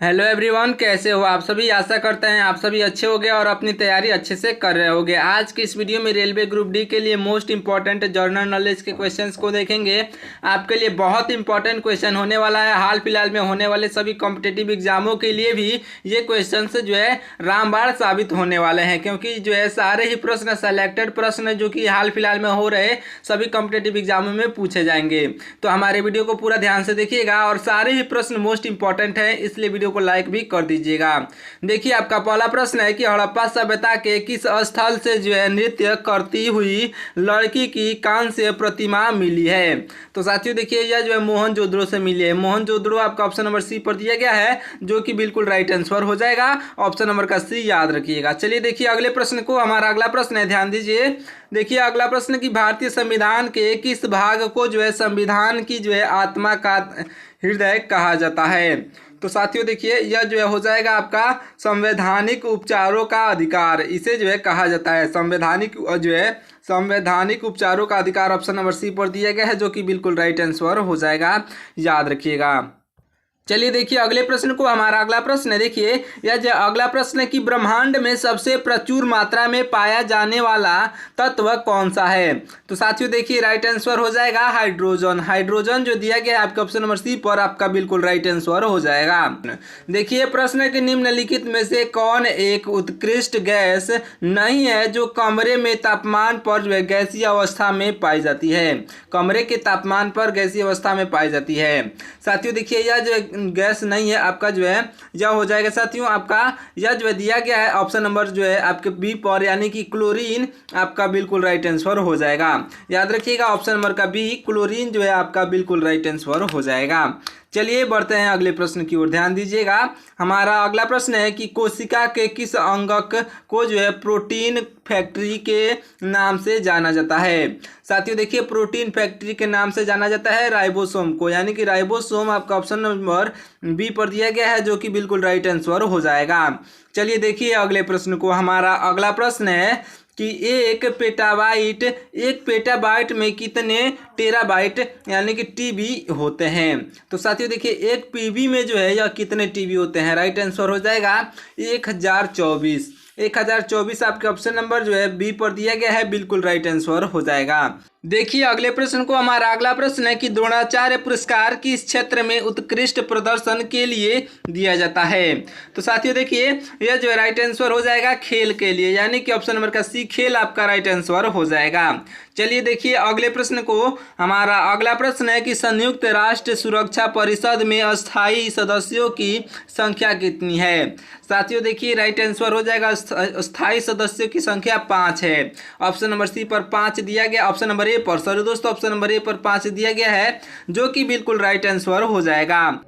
Hello everyone, कैसे हो आप सभी। आशा करते हैं आप सभी अच्छे होंगे और अपनी तैयारी अच्छे से कर रहे होंगे। आज की इस वीडियो में रेलवे ग्रुप डी के लिए मोस्ट इंपॉर्टेंट जनरल नॉलेज के क्वेश्चंस को देखेंगे। आपके लिए बहुत इंपॉर्टेंट क्वेश्चन होने वाला है। हाल फिलहाल में होने वाले सभी कॉम्पिटिटिव एग्जामों के लिए भी ये क्वेश्चन जो है रामबाण साबित होने वाले हैं, क्योंकि जो है सारे ही प्रश्न सेलेक्टेड प्रश्न जो कि हाल फिलहाल में हो रहे सभी कॉम्पिटिटिव एग्जामों में पूछे जाएंगे। तो हमारे वीडियो को पूरा ध्यान से देखिएगा और सारे ही प्रश्न मोस्ट इंपॉर्टेंट है, इसलिए वीडियो को लाइक भी कर दीजिएगा। देखिए, आपका पहला प्रश्न है कि हड़प्पा सभ्यता के किस स्थल से जो है नृत्य करती हुई लड़की की कांस्य प्रतिमा मिली है। तो साथियों देखिए, यह जो है मोहनजोदड़ो से मिली है। मोहनजोदड़ो आपका ऑप्शन नंबर सी पर दिया गया है, जो कि बिल्कुल राइट आंसर हो जाएगा। ऑप्शन नंबर का सी याद रखिएगा। चलिए देखिए अगले प्रश्न को। हमारा अगला प्रश्न है, ध्यान दीजिए। देखिए अगला प्रश्न कि भारतीय संविधान के किस भाग को जो है संविधान की जो है आत्मा का हृदय कहा जाता है। तो साथियों देखिए, यह जो है हो जाएगा आपका संवैधानिक उपचारों का अधिकार, इसे जो है कहा जाता है संवैधानिक उपचारों का अधिकार। ऑप्शन नंबर सी पर दिया गया है, जो कि बिल्कुल राइट आंसर हो जाएगा, याद रखिएगा। चलिए देखिए अगले प्रश्न को। हमारा अगला प्रश्न है, देखिए यह जो अगला प्रश्न है कि ब्रह्मांड में सबसे प्रचुर मात्रा में पाया जाने वाला तत्व कौन सा है। तो साथियों देखिए राइट आंसर हो जाएगा हाइड्रोजन। हाइड्रोजन जो दिया गया है आपका ऑप्शन नंबर सी पर, आपका बिल्कुल राइट आंसर हो जाएगा। देखिए प्रश्न के निम्नलिखित में से कौन एक उत्कृष्ट गैस नहीं है जो कमरे में तापमान पर जो है गैसीय अवस्था में पाई जाती है। कमरे के तापमान पर गैसीय अवस्था में पाई जाती है। साथियों देखिए, यह जो गैस नहीं है आपका जो है यह हो जाएगा साथियों आपका, यह जो है दिया गया है ऑप्शन नंबर जो है आपके बी पर, यानी कि क्लोरीन, आपका बिल्कुल राइट आंसर हो जाएगा। याद रखिएगा ऑप्शन नंबर का बी, क्लोरीन जो है आपका बिल्कुल राइट आंसर हो जाएगा। चलिए बढ़ते हैं अगले प्रश्न की ओर, ध्यान दीजिएगा। हमारा अगला प्रश्न है कि कोशिका के किस अंगक को जो है प्रोटीन फैक्ट्री के नाम से जाना जाता है। साथियों देखिए, प्रोटीन फैक्ट्री के नाम से जाना जाता है राइबोसोम को, यानी कि राइबोसोम आपका ऑप्शन नंबर बी पर दिया गया है, जो कि बिल्कुल राइट आंसर हो जाएगा। चलिए देखिए अगले प्रश्न को। हमारा अगला प्रश्न है कि एक पेटाबाइट में कितने टेराबाइट यानी कि टीबी होते हैं। तो साथियों देखिए, एक पीबी में जो है यह कितने टीबी होते हैं। राइट आंसर हो जाएगा 1024। 1024 आपके ऑप्शन नंबर जो है बी पर दिया गया है, बिल्कुल राइट आंसर हो जाएगा। देखिए अगले प्रश्न को। हमारा अगला प्रश्न है कि द्रोणाचार्य पुरस्कार किस क्षेत्र में उत्कृष्ट प्रदर्शन के लिए दिया जाता है। तो साथियों देखिए, यह जो है राइट आंसर हो जाएगा खेल के लिए, यानी कि ऑप्शन नंबर का सी, खेल आपका राइट आंसर हो जाएगा। चलिए देखिए अगले प्रश्न को। हमारा अगला प्रश्न है कि संयुक्त राष्ट्र सुरक्षा परिषद में अस्थायी सदस्यों की संख्या कितनी है। साथियों देखिए राइट आंसर हो जाएगा, स्थायी सदस्यों की संख्या 5 है। ऑप्शन नंबर सी पर 5 दिया गया, ऑप्शन नंबर ए पर, सॉरी दोस्तों, ऑप्शन नंबर ए पर 5 दिया गया है, जो कि बिल्कुल राइट आंसर हो जाएगा।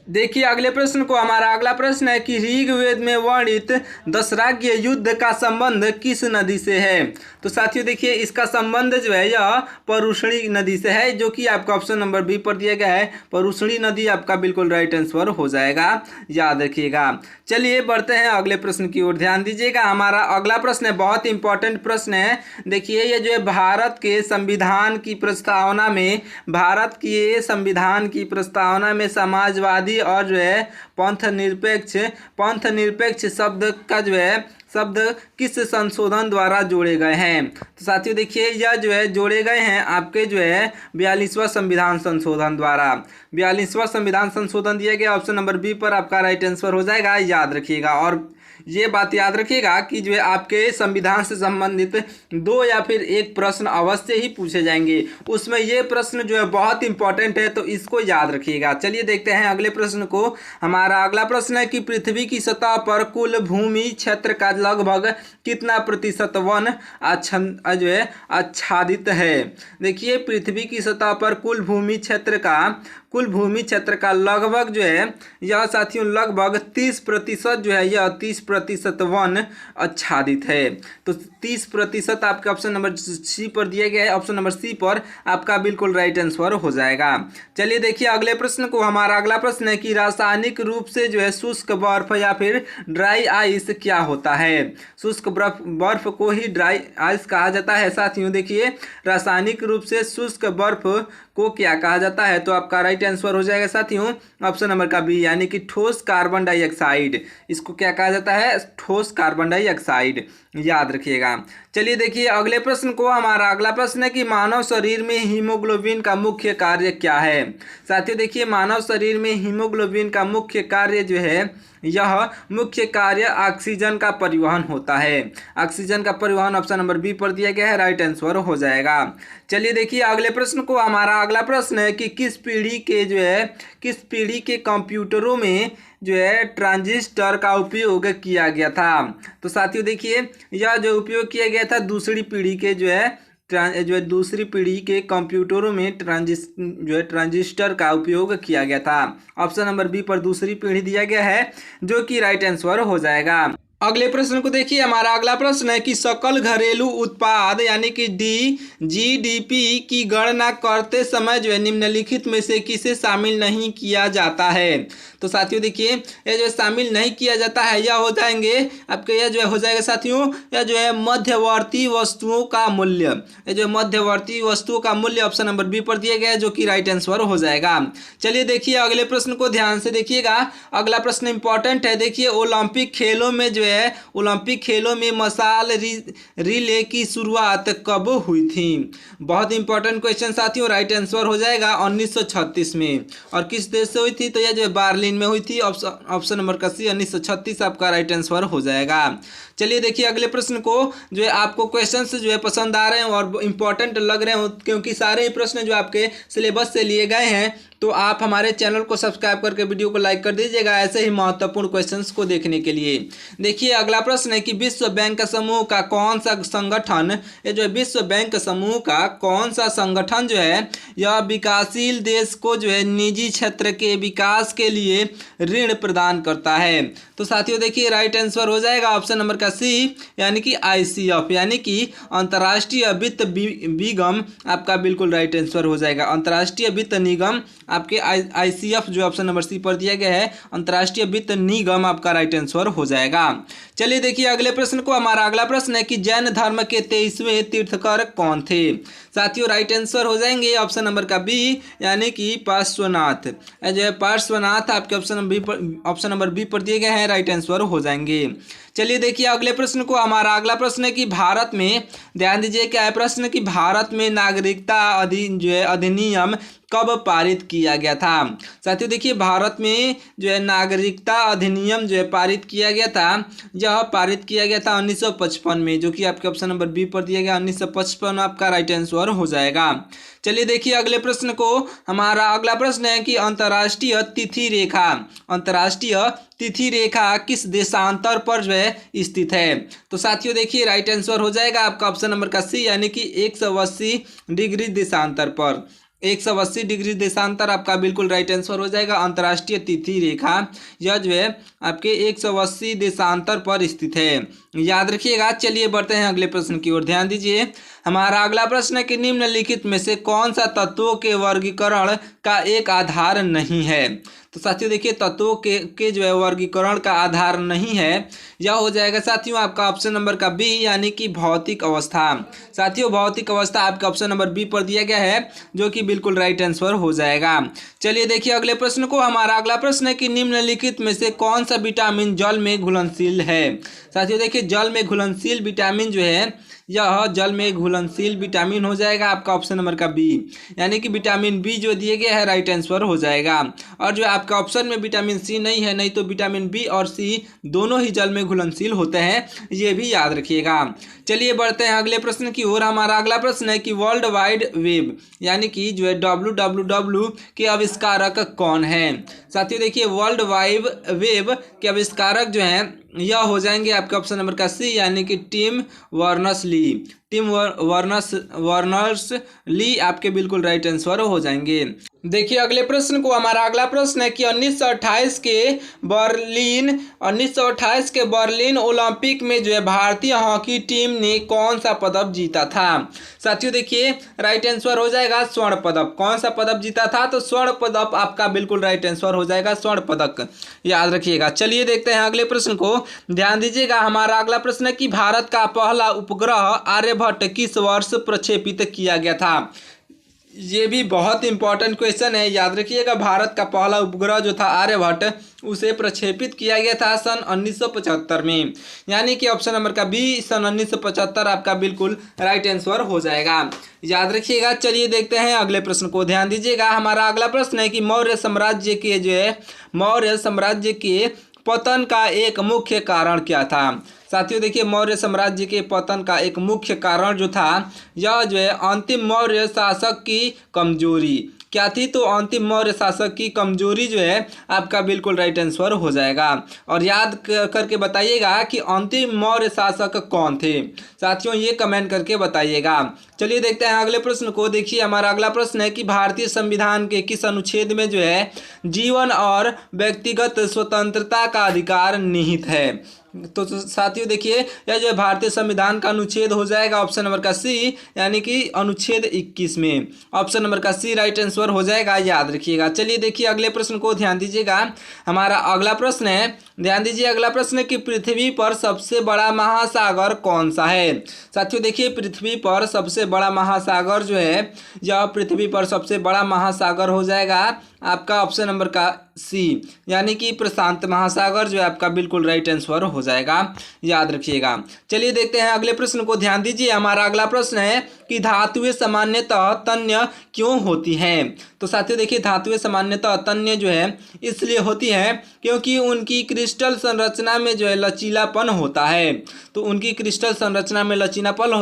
देखिए अगले प्रश्न को। हमारा अगला प्रश्न है कि ऋग्वेद में वर्णित दशराज्य युद्ध का संबंध किस नदी से है। तो साथियों देखिए, इसका संबंध जो है यह परुष्णी नदी से है, जो कि आपका ऑप्शन नंबर बी पर दिया गया है। परुष्णी नदी आपका बिल्कुल राइट आंसर हो जाएगा, याद रखिएगा। चलिए बढ़ते हैं अगले प्रश्न की ओर, ध्यान दीजिएगा। हमारा अगला प्रश्न है, बहुत इंपॉर्टेंट प्रश्न है। देखिए ये जो है भारत के संविधान की प्रस्तावना में, समाजवादी और जो है पंथ निरपेक्ष शब्द का जो है शब्द किस संशोधन द्वारा जोड़े गए हैं। तो साथियों देखिए, यह जो है जोड़े गए हैं आपके जो है 42वां संविधान संशोधन द्वारा। 42वां संविधान संशोधन दिया गया, ऑप्शन नंबर बी पर आपका राइट आंसर हो जाएगा, याद रखिएगा। और ये बात याद रखिएगा कि जो है आपके संविधान से संबंधित 2 या फिर 1 प्रश्न अवश्य ही पूछे जाएंगे, उसमें ये प्रश्न जो है बहुत इंपॉर्टेंट है, तो इसको याद रखिएगा। चलिए देखते हैं अगले प्रश्न को। हमारा अगला प्रश्न है कि पृथ्वी की सतह पर कुल भूमि क्षेत्र का लगभग कितना प्रतिशत वन जो है आच्छादित है। देखिए पृथ्वी की सतह पर कुल भूमि क्षेत्र का लगभग जो है यह साथियों लगभग 30% जो है, यह 30% वन आच्छादित है। तो 30% आपके ऑप्शन नंबर सी पर दिया गया है, ऑप्शन नंबर सी पर आपका बिल्कुल राइट आंसर हो जाएगा। चलिए देखिए अगले प्रश्न को। हमारा अगला प्रश्न है कि रासायनिक रूप से जो है शुष्क बर्फ या फिर ड्राई आइस क्या होता है। शुष्क बर्फ को ही ड्राई आइस कहा जाता है। साथियों देखिए, रासायनिक रूप से शुष्क बर्फ को क्या कहा जाता है। तो आपका राइट राइट आंसर हो जाएगा साथियों ऑप्शन नंबर का बी, यानी कि ठोस कार्बन डाइऑक्साइड। इसको क्या कहा जाता है? ठोस कार्बन डाइऑक्साइड, याद रखिएगा। चलिए देखिए अगले प्रश्न को, हमारा अगला प्रश्न है कि मानव शरीर में हीमोग्लोबिन का मुख्य कार्य क्या है? साथियों देखिए मानव शरीर में हीमोग्लोबिन का मुख्य कार्य जो है, यह मुख्य कार्य ऑक्सीजन का परिवहन होता है। ऑक्सीजन का परिवहन ऑप्शन नंबर बी पर दिया गया है, राइट आंसर हो जाएगा। चलिए देखिए अगले प्रश्न को, हमारा अगला प्रश्न है कि किस पीढ़ी के कंप्यूटरों में जो है ट्रांजिस्टर का उपयोग किया गया था? तो साथियों देखिए यह जो उपयोग किया गया था दूसरी पीढ़ी के दूसरी पीढ़ी के कंप्यूटरों में ट्रांजिस्टर का उपयोग किया गया था। ऑप्शन नंबर बी पर दूसरी पीढ़ी दिया गया है, जो कि राइट आंसर हो जाएगा। अगले प्रश्न को देखिए, हमारा अगला प्रश्न है कि सकल घरेलू उत्पाद यानी कि जीडीपी की गणना करते समय जो है निम्नलिखित में से किसे शामिल नहीं किया जाता है? तो साथियों देखिए यह जो शामिल नहीं किया जाता है यह हो जाएंगे आपके, यह जो हो जाएगा साथियों, यह जो है मध्यवर्ती वस्तुओं का मूल्य। यह जो मध्यवर्ती वस्तुओं का मूल्य ऑप्शन नंबर बी पर दिया गया है, जो कि राइट आंसर हो जाएगा। चलिए देखिए अगले प्रश्न को ध्यान से देखिएगा, अगला प्रश्न इंपॉर्टेंट है। देखिए ओलंपिक खेलों में जो है ओलंपिक खेलों में मशाल रिले की शुरुआत कब हुई थी? बहुत इंपॉर्टेंट क्वेश्चन साथियों, राइट आंसर हो जाएगा 1936 में। और किस देश से हुई थी? तो यह जो है बार्लिन में हुई थी। ऑप्शन नंबर का सी 1936 आपका राइट आंसर हो जाएगा। चलिए देखिए अगले प्रश्न को, जो है आपको क्वेश्चंस जो है पसंद आ रहे हैं और इंपॉर्टेंट लग रहे हो, क्योंकि सारे ही प्रश्न जो आपके सिलेबस से लिए गए हैं, तो आप हमारे चैनल को सब्सक्राइब करके वीडियो को लाइक कर दीजिएगा ऐसे ही महत्वपूर्ण क्वेश्चंस को देखने के लिए। देखिए अगला प्रश्न है कि विश्व बैंक समूह का कौन सा संगठन, ये जो है विश्व बैंक समूह का कौन सा संगठन जो है यह विकासशील देश को जो है निजी क्षेत्र के विकास के लिए ऋण प्रदान करता है? तो साथियों देखिए राइट आंसर हो जाएगा ऑप्शन नंबर का सी, यानी कि ICF, यानी कि अंतर्राष्ट्रीय वित्त निगम आपका बिल्कुल राइट आंसर हो जाएगा। अंतर्राष्ट्रीय वित्त निगम आपके ICF जो ऑप्शन नंबर सी पर दिया गया है, अंतर्राष्ट्रीय वित्त निगम आपका राइट आंसर हो जाएगा। चलिए देखिए अगले प्रश्न को, हमारा अगला प्रश्न है कि जैन धर्म के 23वें तीर्थंकर कौन थे? साथियों राइट आंसर हो जाएंगे ऑप्शन नंबर का बी, यानी कि पार्श्वनाथ। जो है पार्श्वनाथ आपके ऑप्शन नंबर बी पर दिए गए हैं, राइट आंसर हो जाएंगे। चलिए देखिए अगले प्रश्न को, हमारा अगला प्रश्न है कि भारत में, ध्यान दीजिए क्या है प्रश्न, कि भारत में नागरिकता अधिनियम कब पारित किया गया था? साथियों देखिए भारत में जो है नागरिकता अधिनियम जो है पारित किया गया था, यह पारित किया गया था 1955 में, जो कि आपके ऑप्शन नंबर बी पर दिया गया 1955 आपका राइट आंसर हो जाएगा। चलिए देखिए अगले प्रश्न को, हमारा अगला प्रश्न है कि अंतर्राष्ट्रीय तिथि रेखा किस देशांतर पर जो है स्थित है? तो साथियों देखिए राइट आंसर हो जाएगा आपका ऑप्शन नंबर का सी, यानी कि 180 डिग्री देशांतर पर। 180 डिग्री देशांतर आपका बिल्कुल राइट आंसर हो जाएगा। अंतर्राष्ट्रीय तिथि रेखा यह जो है आपके 180 देशांतर पर स्थित है, याद रखिएगा। चलिए बढ़ते हैं अगले प्रश्न की ओर, ध्यान दीजिए। हमारा अगला प्रश्न है कि निम्नलिखित में से कौन सा तत्वों के वर्गीकरण का एक आधार नहीं है? तो साथियों देखिए तत्वों के जो है वर्गीकरण का आधार नहीं है, यह हो जाएगा साथियों आपका ऑप्शन नंबर का बी, यानी कि भौतिक अवस्था। साथियों भौतिक अवस्था आपका ऑप्शन नंबर बी पर दिया गया है, जो कि बिल्कुल राइट आंसर हो जाएगा। चलिए देखिए अगले प्रश्न को, हमारा अगला प्रश्न है कि निम्नलिखित में से कौन सा विटामिन जल में घुलनशील है? साथियों देखिए जल में घुलनशील विटामिन जो है यह जल में घुलनशील विटामिन हो जाएगा आपका ऑप्शन नंबर का बी, यानी कि विटामिन बी जो दिए गया है राइट आंसर हो जाएगा। और जो आपका ऑप्शन में विटामिन सी नहीं है, नहीं तो विटामिन बी और सी दोनों ही जल में घुलनशील होते हैं, ये भी याद रखिएगा। चलिए बढ़ते हैं अगले प्रश्न की ओर। हमारा अगला प्रश्न है कि वर्ल्ड वाइड वेब यानी कि जो है WWW के आविष्कारक कौन है? साथियों देखिए वर्ल्ड वाइड वेब के आविष्कारक जो हैं यह हो जाएंगे आपके ऑप्शन नंबर का सी, यानी कि टिम वर्नर्स ली आपके बिल्कुल राइट आंसर हो जाएंगे। देखिए अगले प्रश्न को, हमारा अगला प्रश्न है कि 1928 के बर्लिन ओलंपिक में जो है भारतीय हॉकी टीम ने कौन सा पदक जीता था? साथियों देखिए राइट आंसर हो जाएगा स्वर्ण पदक। कौन सा पदक जीता था? तो स्वर्ण पदक आपका बिल्कुल राइट आंसर हो जाएगा, स्वर्ण पदक, याद रखिएगा। चलिए देखते हैं अगले प्रश्न को, ध्यान दीजिएगा। हमारा अगला प्रश्न है कि भारत का पहला उपग्रह आर्यभट्ट किस वर्ष प्रक्षेपित किया गया था? ये भी बहुत इंपॉर्टेंट क्वेश्चन है, याद रखिएगा। भारत का पहला उपग्रह जो था आर्यभट्ट, उसे प्रक्षेपित किया गया था सन 1975 में, यानी कि ऑप्शन नंबर का बी सन 1975 आपका बिल्कुल राइट आंसर हो जाएगा, याद रखिएगा। चलिए देखते हैं अगले प्रश्न को, ध्यान दीजिएगा। हमारा अगला प्रश्न है कि मौर्य साम्राज्य के जो है मौर्य साम्राज्य के पतन का एक मुख्य कारण क्या था। साथियों देखिए, मौर्य साम्राज्य के पतन का एक मुख्य कारण जो था, यह जो है अंतिम मौर्य शासक की कमजोरी क्या थी। तो अंतिम मौर्य शासक की कमजोरी जो है आपका बिल्कुल राइट आंसर हो जाएगा। और याद करके बताइएगा कि अंतिम मौर्य शासक कौन थे। साथियों ये कमेंट करके बताइएगा। चलिए देखते हैं अगले प्रश्न को। देखिए हमारा अगला प्रश्न है कि भारतीय संविधान के किस अनुच्छेद में जो है जीवन और व्यक्तिगत स्वतंत्रता का अधिकार निहित है। तो साथियों देखिए, यह जो है भारतीय संविधान का अनुच्छेद हो जाएगा ऑप्शन नंबर का सी, यानी कि अनुच्छेद 21 में ऑप्शन नंबर का सी राइट आंसर हो जाएगा, याद रखिएगा। चलिए देखिए अगले प्रश्न को, ध्यान दीजिएगा। हमारा अगला प्रश्न है, ध्यान दीजिए, अगला प्रश्न है कि पृथ्वी पर सबसे बड़ा महासागर कौन सा है। साथियों देखिए, पृथ्वी पर सबसे बड़ा महासागर जो है, यह पृथ्वी पर सबसे बड़ा महासागर हो जाएगा आपका ऑप्शन नंबर का सी, यानी कि प्रशांत महासागर जो है आपका बिल्कुल राइट आंसर हो जाएगा, याद रखिएगा। चलिए देखते हैं अगले प्रश्न को, ध्यान दीजिए। हमारा अगला प्रश्न है कि धातुएं सामान्यतः तन्य क्यों होती हैं। तो साथियों देखिए, धातुएं सामान्यतः तन्य जो है इसलिए होती हैं क्योंकि उनकी क्रिस्टल संरचना में जो है लचीलापन होता है। तो उनकी क्रिस्टल संरचना में लचीलापन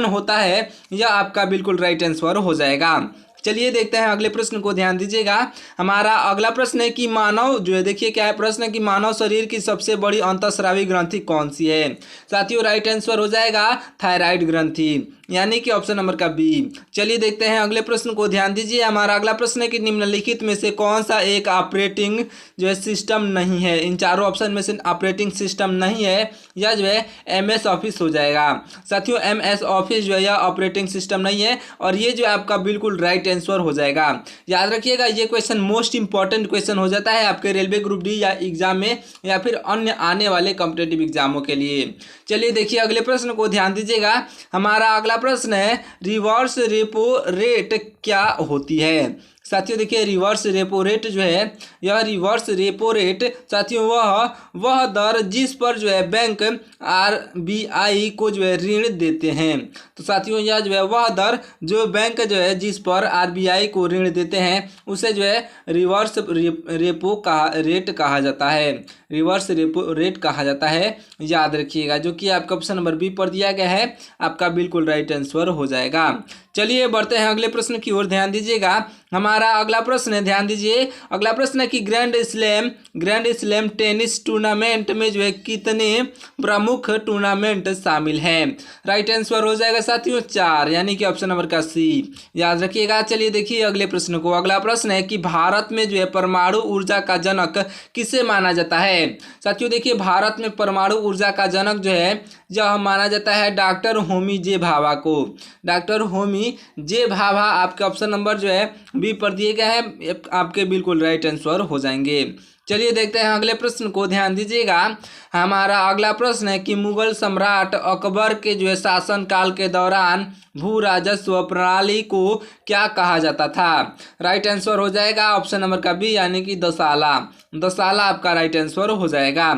होता है, यह आपका बिल्कुल राइट आंसर हो जाएगा। चलिए देखते हैं अगले प्रश्न को, ध्यान दीजिएगा। हमारा अगला प्रश्न है कि मानव जो है, देखिए क्या है प्रश्न है कि मानव शरीर की सबसे बड़ी अंतःस्रावी ग्रंथि कौन सी है। साथियों राइट आंसर हो जाएगा थायराइड ग्रंथि, यानी कि ऑप्शन नंबर का बी। चलिए देखते हैं अगले प्रश्न को, ध्यान दीजिए। हमारा अगला प्रश्न है कि निम्नलिखित में से कौन सा एक ऑपरेटिंग जो है सिस्टम नहीं है। इन चारों ऑप्शन में से ऑपरेटिंग सिस्टम नहीं है, यह जो है MS ऑफिस हो जाएगा। साथियों MS ऑफिस जो है यह ऑपरेटिंग सिस्टम नहीं है, और ये जो आपका बिल्कुल राइट आंसर हो जाएगा, याद रखिएगा। ये क्वेश्चन मोस्ट इंपॉर्टेंट क्वेश्चन हो जाता है आपके रेलवे ग्रुप डी या एग्जाम में, या फिर अन्य आने वाले कॉम्पिटेटिव एग्जामों के लिए। चलिए देखिए अगले प्रश्न को, ध्यान दीजिएगा। हमारा अगला प्रश्न है रिवर्स रेपो रेट क्या होती है। साथियों देखिए, रिवर्स रेपो रेट जो है, यह रिवर्स रेपो रेट साथियों वह दर जिस पर जो है बैंक RBI को जो है ऋण देते हैं। तो साथियों यह जो है वह दर जो बैंक जो है जिस पर RBI को ऋण देते हैं, उसे जो है रिवर्स रेपो का रेट कहा जाता है, रिवर्स रेपो रेट कहा जाता है, याद रखिएगा। जो कि आपका ऑप्शन नंबर बी पर दिया गया है, आपका बिल्कुल राइट आंसर हो जाएगा। चलिए बढ़ते हैं अगले प्रश्न की ओर, ध्यान दीजिएगा। हमारा अगला प्रश्न है, ध्यान दीजिए, अगला प्रश्न है कि ग्रैंड स्लैम टेनिस टूर्नामेंट में जो है कितने प्रमुख टूर्नामेंट शामिल हैं। राइट आंसर हो जाएगा साथियों 4, यानी कि ऑप्शन नंबर का सी, याद रखिएगा। चलिए देखिए अगले प्रश्न को। अगला प्रश्न है कि भारत में जो है परमाणु ऊर्जा का जनक किसे माना जाता है। साथियों देखिए, भारत में परमाणु ऊर्जा का जनक जो है यह माना जाता है डॉक्टर होमी जे भाभा को। डॉक्टर होमी जे भाभा आपके ऑप्शन नंबर जो है बी पर दिए गए हैं, आपके बिल्कुल राइट आंसर हो जाएंगे। चलिए देखते हैं अगले प्रश्न को, ध्यान दीजिएगा। हमारा अगला प्रश्न है कि मुगल सम्राट अकबर के जो है शासनकाल के दौरान भू राजस्व प्रणाली को क्या कहा जाता था। राइट आंसर हो जाएगा ऑप्शन नंबर का बी, यानी कि दसाला आपका राइट आंसर हो जाएगा।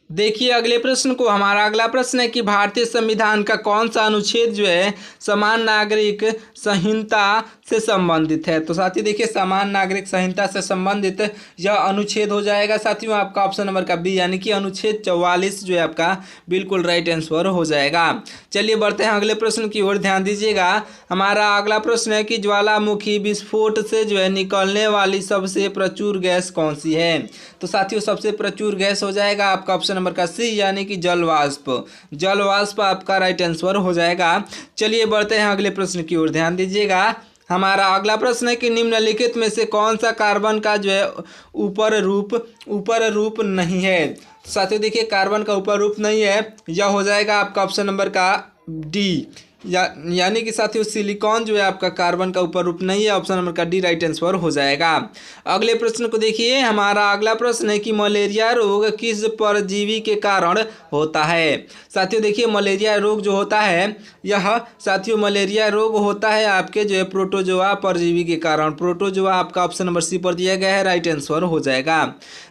देखिए अगले प्रश्न को। हमारा अगला प्रश्न है कि भारतीय संविधान का कौन सा अनुच्छेद जो है समान नागरिक संहिता से संबंधित है। तो साथियों देखिए, समान नागरिक संहिता से संबंधित यह अनुच्छेद हो जाएगा साथियों आपका ऑप्शन नंबर का बी, यानी कि अनुच्छेद 44 जो है आपका बिल्कुल राइट आंसर हो जाएगा। चलिए बढ़ते हैं अगले प्रश्न की ओर, ध्यान दीजिएगा। हमारा अगला प्रश्न है कि ज्वालामुखी विस्फोट से जो है निकलने वाली सबसे प्रचुर गैस कौन सी है। तो साथियों सबसे प्रचुर गैस हो जाएगा आपका ऑप्शन नंबर का सी, यानी कि जल वाष्प आपका राइट आंसर हो जाएगा। चलिए बढ़ते हैं अगले प्रश्न की ओर, ध्यान दीजिएगा। हमारा अगला प्रश्न है कि निम्नलिखित में से कौन सा कार्बन का जो है ऊपर रूप नहीं है। साथियों देखिए, कार्बन का ऊपर रूप नहीं है, यह हो जाएगा आपका ऑप्शन नंबर का डी, यानी कि साथियों सिलिकॉन जो है आपका कार्बन का ऊपर रूप नहीं है। ऑप्शन नंबर का डी राइट आंसर हो जाएगा। अगले प्रश्न को देखिए, हमारा अगला प्रश्न है कि मलेरिया रोग किस परजीवी के कारण होता है। साथियों देखिए मलेरिया रोग जो होता है यह साथियों मलेरिया रोग होता है आपके जो है प्रोटोजोआ परजीवी के कारण। प्रोटोजोआ आपका ऑप्शन नंबर सी पर दिया गया है, राइट आंसर हो जाएगा।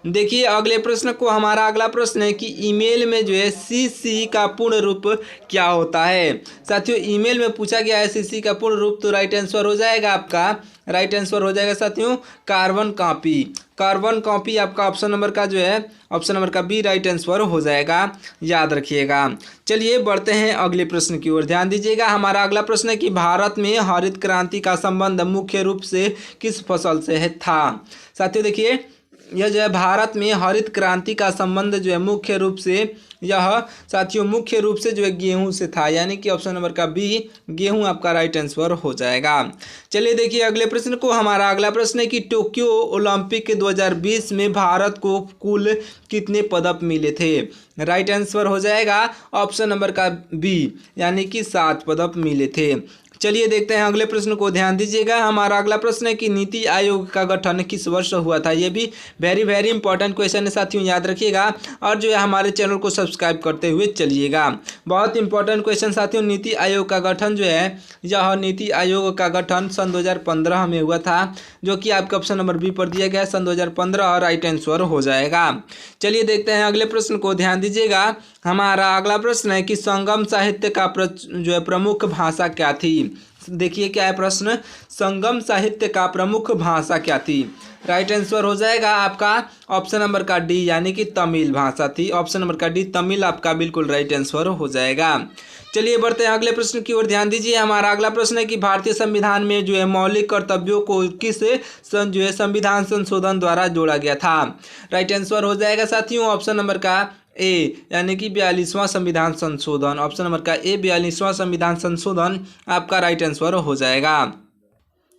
देखिए अगले प्रश्न को, हमारा अगला प्रश्न है कि ईमेल में जो है सीसी का पूर्ण रूप क्या होता है। साथियों ईमेल में पूछा गया है सीसी का पूर्ण रूप, तो राइट आंसर हो जाएगा आपका, राइट आंसर हो जाएगा साथियों कार्बन कॉपी। कार्बन कॉपी आपका ऑप्शन नंबर का जो है ऑप्शन नंबर का बी राइट आंसर हो जाएगा, याद रखिएगा। चलिए बढ़ते हैं अगले प्रश्न की ओर, ध्यान दीजिएगा। हमारा अगला प्रश्न है कि भारत में हरित क्रांति का संबंध मुख्य रूप से किस फसल से है था। साथियों देखिए यह जो है भारत में हरित क्रांति का संबंध जो है मुख्य रूप से यह साथियों मुख्य रूप से जो है गेहूं से था, यानी कि ऑप्शन नंबर का बी गेहूं आपका राइट आंसर हो जाएगा। चलिए देखिए अगले प्रश्न को, हमारा अगला प्रश्न है कि टोक्यो ओलंपिक 2020 में भारत को कुल कितने पदक मिले थे। राइट आंसर हो जाएगा ऑप्शन नंबर का बी, यानी कि 7 पदक मिले थे। चलिए देखते हैं अगले प्रश्न को, ध्यान दीजिएगा। हमारा अगला प्रश्न है कि नीति आयोग का गठन किस वर्ष हुआ था। ये भी वेरी इंपॉर्टेंट क्वेश्चन है साथियों, याद रखिएगा और जो है हमारे चैनल को सब्सक्राइब करते हुए चलिएगा। बहुत इंपॉर्टेंट क्वेश्चन साथियों। नीति आयोग का गठन जो है यह नीति आयोग का गठन सन 2015 में हुआ था, जो कि आपका ऑप्शन नंबर बी पर दिया गया सन 2015, राइट आंसर हो जाएगा। चलिए देखते हैं अगले प्रश्न को, ध्यान दीजिएगा। हमारा अगला प्रश्न है कि संगम साहित्य का जो है प्रमुख भाषा क्या थी। देखिए क्या है प्रश्न, संगम साहित्य का प्रमुख भाषा क्या थी। राइट आंसर हो जाएगा आपका ऑप्शन नंबर का डी, यानी कि तमिल भाषा थी। ऑप्शन नंबर का डी तमिल आपका बिल्कुल राइट आंसर हो जाएगा। चलिए बढ़ते हैं अगले प्रश्न की ओर, ध्यान dीजिए। हमारा अगला प्रश्न है कि भारतीय संविधान में जो है मौलिक कर्तव्यों को किस जो है संविधान संशोधन द्वारा जोड़ा गया था। राइट आंसर हो जाएगा साथियों ऑप्शन नंबर का ए, यानी कि 42वां संविधान संशोधन। ऑप्शन नंबर का ए 42वां संविधान संशोधन आपका राइट आंसर हो जाएगा।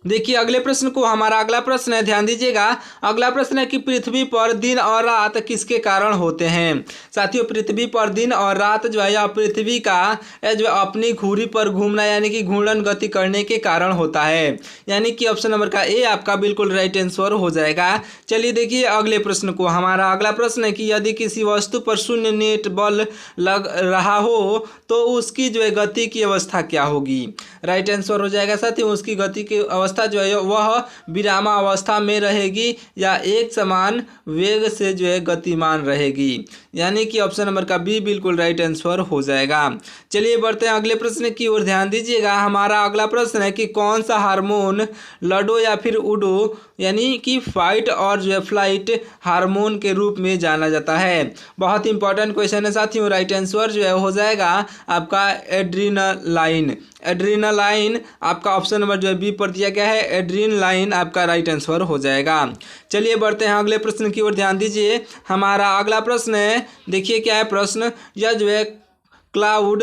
देखिए अगले प्रश्न को, हमारा अगला प्रश्न है, ध्यान दीजिएगा। अगला प्रश्न है कि पृथ्वी पर दिन और रात किसके कारण होते हैं। साथियों पृथ्वी पर दिन और रात जो है या पृथ्वी का जो अपनी धुरी पर घूमना यानी कि घूर्णन गति करने के कारण होता है, यानी कि ऑप्शन नंबर का ए आपका बिल्कुल राइट आंसर हो जाएगा। चलिए देखिए अगले प्रश्न को, हमारा अगला प्रश्न है कि यदि किसी वस्तु पर शून्य नेट बल लग रहा हो तो उसकी जो है गति की अवस्था क्या होगी। राइट आंसर हो जाएगा साथियों उसकी गति की अवस्था जो है वह विरामावस्था में रहेगी या एक समान वेग से जो है गतिमान रहेगी, यानी कि ऑप्शन नंबर का बी बिल्कुल राइट आंसर हो जाएगा। चलिए बढ़ते हैं अगले प्रश्न की ओर, ध्यान दीजिएगा। हमारा अगला प्रश्न है कि कौन सा हार्मोन लडो या फिर उडो यानी कि फाइट और जो है फ्लाइट हार्मोन के रूप में जाना जाता है। बहुत इंपॉर्टेंट क्वेश्चन है साथियों। राइट आंसर जो है हो जाएगा आपका एड्रीनालाइन। एड्रीनालाइन आपका ऑप्शन नंबर जो है बी पर दिया गया है, एड्रीनालाइन आपका राइट आंसर हो जाएगा। चलिए बढ़ते हैं अगले प्रश्न की ओर, ध्यान दीजिए। हमारा अगला प्रश्न है, देखिए क्या है प्रश्न, यह जो है क्लाउड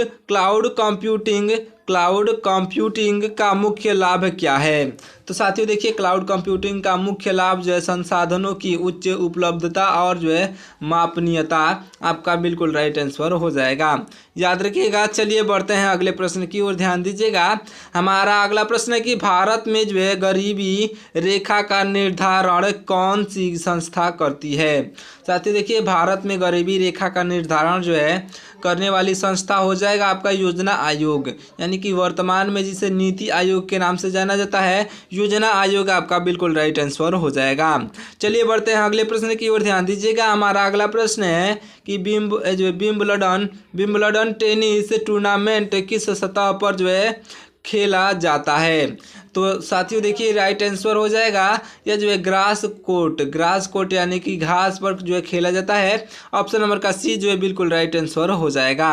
कंप्यूटिंग का मुख्य लाभ क्या है। तो साथियों देखिए क्लाउड कंप्यूटिंग का मुख्य लाभ जो है संसाधनों की उच्च उपलब्धता और जो है मापनीयता आपका बिल्कुल राइट आंसर हो जाएगा, याद रखिएगा। चलिए बढ़ते हैं अगले प्रश्न की ओर, ध्यान दीजिएगा। हमारा अगला प्रश्न है कि भारत में जो है गरीबी रेखा का निर्धारण कौन सी संस्था करती है। साथियों देखिए भारत में गरीबी रेखा का निर्धारण जो है करने वाली संस्था हो जाएगा आपका योजना आयोग, यानी कि वर्तमान में जिसे नीति आयोग के नाम से जाना जाता है, योजना आयोग आपका बिल्कुल राइट आंसर हो जाएगा। चलिए बढ़ते हैं अगले प्रश्न की ओर, ध्यान दीजिएगा। हमारा अगला प्रश्न है कि विंबलडन टेनिस टूर्नामेंट किस सतह पर जो है खेला जाता है। तो साथियों देखिए राइट आंसर हो जाएगा यह जो है ग्रास कोर्ट यानी कि घास पर जो है खेला जाता है। ऑप्शन नंबर का सी जो है बिल्कुल राइट आंसर हो जाएगा।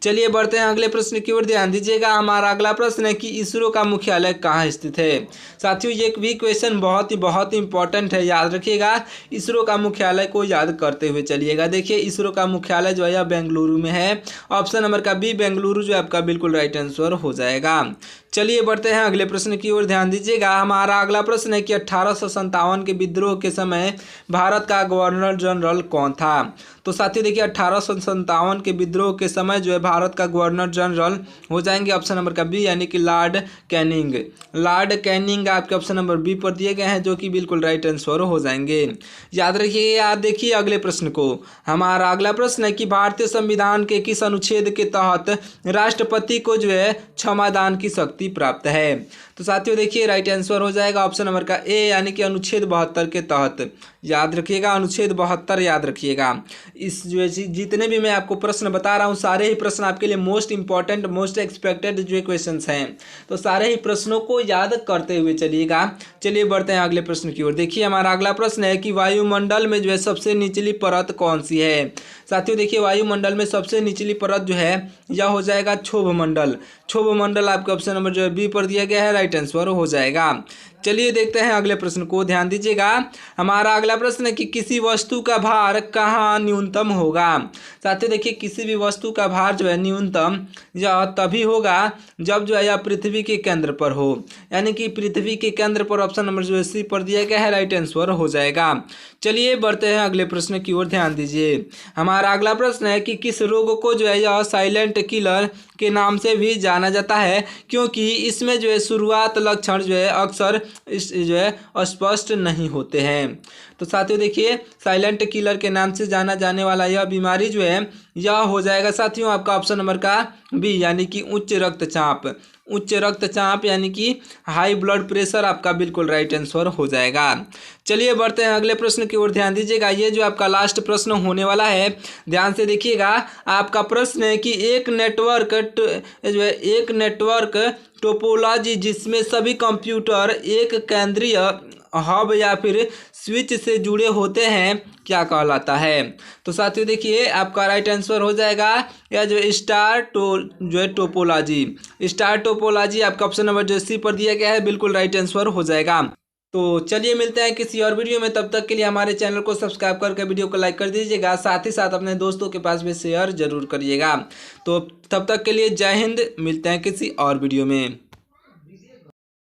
चलिए बढ़ते हैं अगले प्रश्न की ओर, ध्यान दीजिएगा। हमारा अगला प्रश्न है कि इसरो का मुख्यालय कहाँ स्थित है। साथियों ये भी क्वेश्चन बहुत इंपॉर्टेंट है, याद रखिएगा। इसरो का मुख्यालय को याद करते हुए चलिएगा। देखिए इसरो का मुख्यालय जो है बेंगलुरु में है। ऑप्शन नंबर का बी बेंगलुरु जो है आपका बिल्कुल राइट आंसर हो जाएगा। चलिए बढ़ते हैं अगले प्रश्न की ओर, ध्यान दीजिएगा। हमारा अगला प्रश्न है कि 1857 के विद्रोह के समय भारत का गवर्नर जनरल कौन था। तो साथियों देखिए 1857 के विद्रोह के समय जो है भारत का गवर्नर जनरल हो जाएंगे ऑप्शन नंबर का बी, यानी कि लॉर्ड कैनिंग। लॉर्ड कैनिंग आपके ऑप्शन नंबर बी पर दिए गए हैं, जो कि बिल्कुल राइट आंसर हो जाएंगे। याद रखिए, याद देखिए अगले प्रश्न को। हमारा अगला प्रश्न है कि भारतीय संविधान के किस अनुच्छेद के तहत राष्ट्रपति को जो है क्षमादान की शक्ति प्राप्त है। तो साथियों देखिए राइट आंसर हो जाएगा ऑप्शन नंबर का ए, यानी कि अनुच्छेद 72 के तहत। याद रखिएगा अनुच्छेद 72 याद रखिएगा। इस जो है जितने भी मैं आपको प्रश्न बता रहा हूँ सारे ही प्रश्न आपके लिए मोस्ट इंपॉर्टेंट मोस्ट एक्सपेक्टेड जो क्वेश्चंस हैं, तो सारे ही प्रश्नों को याद करते हुए चलिएगा। चलिए बढ़ते हैं अगले प्रश्न की ओर। देखिए हमारा अगला प्रश्न है कि वायुमंडल में जो है सबसे निचली परत कौन सी है। साथियों देखिए वायुमंडल में सबसे निचली परत जो है यह हो जाएगा क्षोभ मंडल। क्षोभ मंडल आपके ऑप्शन नंबर जो है बी पर दिया गया है, राइट आंसर हो जाएगा। चलिए देखते हैं अगले प्रश्न को, ध्यान दीजिएगा। हमारा अगला प्रश्न है कि किसी वस्तु का भार कहाँ न्यूनतम होगा। साथियों देखिए किसी भी वस्तु का भार जो है न्यूनतम यह तभी होगा जब जो है यह पृथ्वी के केंद्र पर हो, यानी कि पृथ्वी के केंद्र पर। ऑप्शन नंबर जो है सी पर दिया गया है, राइट आंसर हो जाएगा। चलिए बढ़ते हैं अगले प्रश्न की ओर, ध्यान दीजिए। हमारा अगला प्रश्न है कि किस रोग को जो है यह साइलेंट किलर के नाम से भी जाना जाता है, क्योंकि इसमें जो है शुरुआत लक्षण जो है अक्सर जो है स्पष्ट नहीं होते हैं। तो साथियों देखिए साइलेंट किलर के नाम से जाना जाने वाला यह बीमारी जो है यह हो जाएगा साथियों आपका ऑप्शन नंबर का बी, यानी कि उच्च रक्तचाप। उच्च रक्तचाप यानी कि हाई ब्लड प्रेशर आपका बिल्कुल राइट आंसर हो जाएगा। चलिए बढ़ते हैं अगले प्रश्न की ओर, ध्यान दीजिएगा। ये जो आपका लास्ट प्रश्न होने वाला है, ध्यान से देखिएगा। आपका प्रश्न है कि एक नेटवर्क टोपोलॉजी जिसमें सभी कंप्यूटर एक केंद्रीय हब या फिर स्विच से जुड़े होते हैं क्या कहलाता है। तो साथियों देखिए आपका राइट आंसर हो जाएगा या जो टोपोलॉजी। स्टार टोपोलॉजी आपका ऑप्शन नंबर जो सी पर दिया गया है, बिल्कुल राइट आंसर हो जाएगा। तो चलिए मिलते हैं किसी और वीडियो में, तब तक के लिए हमारे चैनल को सब्सक्राइब करके वीडियो को लाइक कर दीजिएगा, साथ ही साथ अपने दोस्तों के पास भी शेयर जरूर करिएगा। तो तब तक के लिए जय हिंद, मिलते हैं किसी और वीडियो में।